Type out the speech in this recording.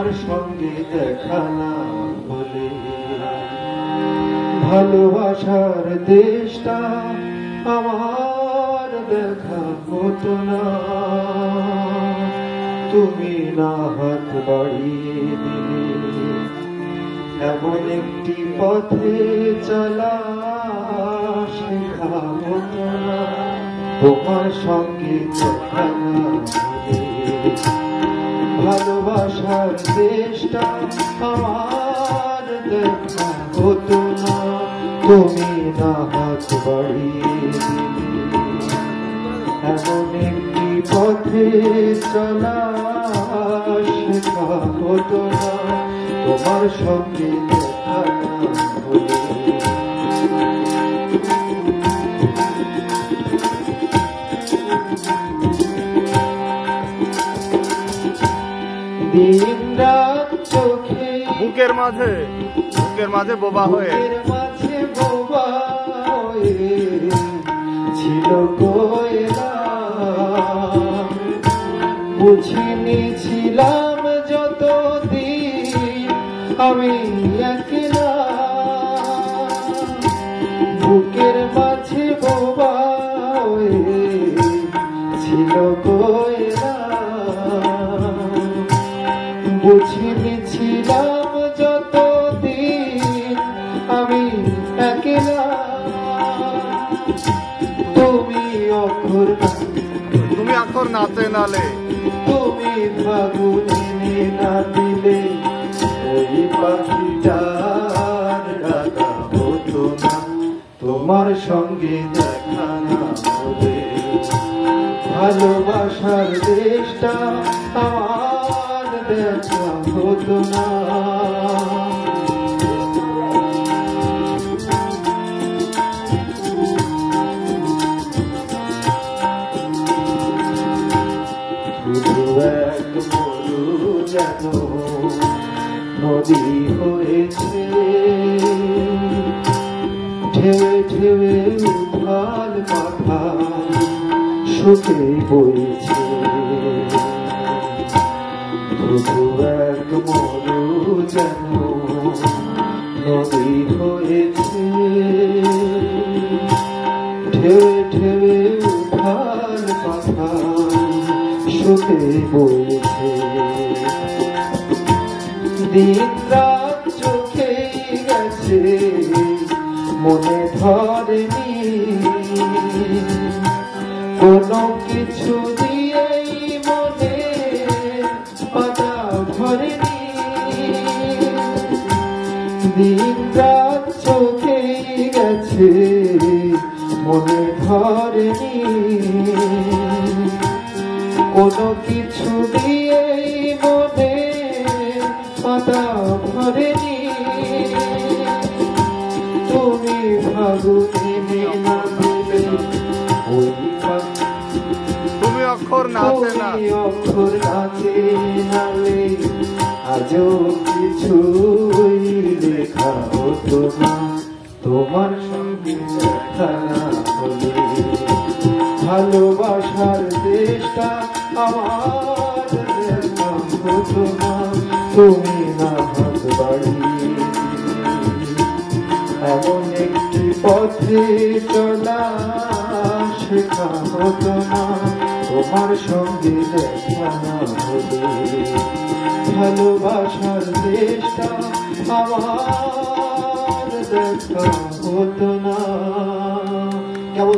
তোমার সঙ্গে দেখা না হলে ভালোবাসার দেশটা আমার দেখা হতো না। তুমি না হাত বাড়িয়ে দিলে এমন একটি পথে চলা শেখা হতো না। তোমার সঙ্গে দেখা না হলে ভালোবাসার দেশটা আমার দেখা হতো না। তুমি না হাত বাড়িয়ে দিলে এমন একটি পথে চলা শেখা হতো না। তোমার সঙ্গে দেখা না হলে দিন রাত চোখে বুকের মাঝে বোবা হয়ে ছিল কোয়েলা। বুঝিনি ছিলাম যতদিন আমি একলা। বুকের মাঝে বোবা ছিল কোয়েলা। বুঝিনি ছিলাম যতদিন আমি একলা। তুমি অক্ষর নাচে নালে তুমি ফাগুনে না দিলে ওই পাখিটার ডাকা হতো না। তোমার সঙ্গে দেখা না হবে ভালোবাসার দেশটা আমার দেখা হতো না। এক মরু যেন নদী হয়েছে ঢেউে ঢেউে উথাল পাখা শুকে বইছে। শুধু এক মরু যেন নদী হয়েছে ঢেউে ঢেউে উথাল পাখা শুকে বইছে। দিন রাত চোখে গেছে মনে ধরেনি কোনো কিছু দিয়েই মনে পাতা ধরেনি। দিন রাত চোখে গেছে মনে ধরেনি কোনো কিছু দিয়েই মনে পাতা ভরেনি। তুমি ফাগুনে না দিলে ওই তুমি অক্ষর নাচে নালে আজও কিছুই লেখা হতো না। তোমার সঙ্গে দেখা না হলে ভালোবাসার দেশটা আমার দেখা হতো না। তুমি না হাত বাড়িয়ে এমন একটি পথে চলা শেখা হতো না। তোমার সঙ্গে দেখা না হলে ভালোবাসার দেশটা আমার দেখা হতো না। কেমন